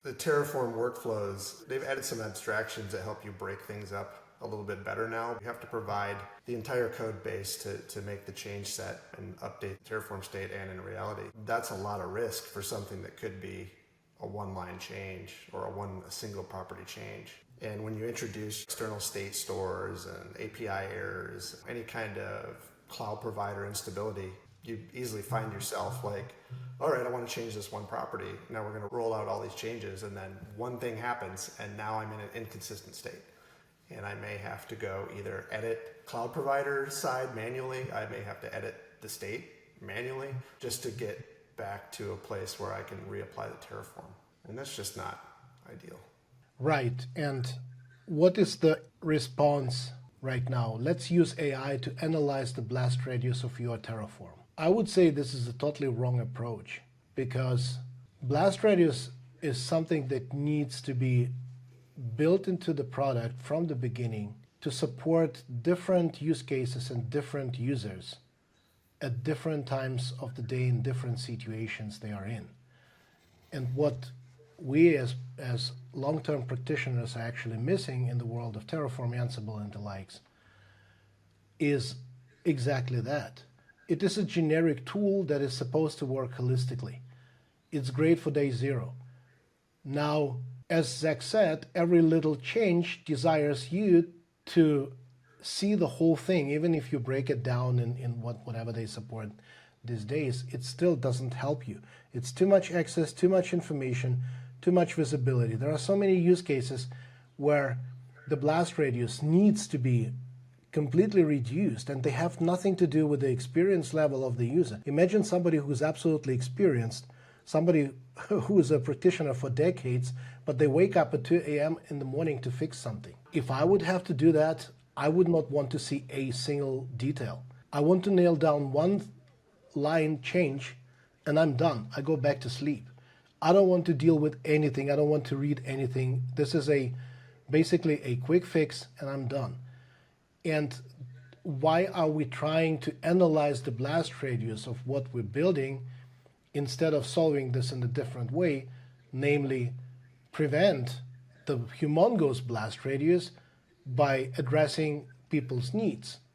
The Terraform workflows, they've added some abstractions that help you break things up a little bit better now. You have to provide the entire code base to make the change set and update Terraform state and in reality. That's a lot of risk for something that could be a one-line change or a single property change. And when you introduce external state stores and API errors, any kind of cloud provider instability, you easily find yourself like, all right, I want to change this one property. Now we're going to roll out all these changes, and then one thing happens, and now I'm in an inconsistent state. And I may have to go either edit cloud provider side manually, I may have to edit the state manually, just to get back to a place where I can reapply the Terraform. And that's just not ideal. Right. And what is the response right now? Let's use AI to analyze the blast radius of your Terraform. I would say this is a totally wrong approach, because blast radius is something that needs to be built into the product from the beginning to support different use cases and different users at different times of the day in different situations they are in. And what we as long-term practitioners are actually missing in the world of Terraform, Ansible, and the likes is exactly that. It is a generic tool that is supposed to work holistically. It's great for day zero. Now, as Zach said, every little change desires you to see the whole thing. Even if you break it down in whatever they support these days, it still doesn't help you. It's too much access, too much information, too much visibility. There are so many use cases where the blast radius needs to be completely reduced, and they have nothing to do with the experience level of the user. Imagine somebody who's absolutely experienced, somebody who is a practitioner for decades, but they wake up at 2 a.m. in the morning to fix something. If I would have to do that, I would not want to see a single detail. I want to nail down one line change and I'm done. I go back to sleep. I don't want to deal with anything. I don't want to read anything. This is basically a quick fix and I'm done. And why are we trying to analyze the blast radius of what we're building instead of solving this in a different way, namely prevent the humongous blast radius by addressing people's needs?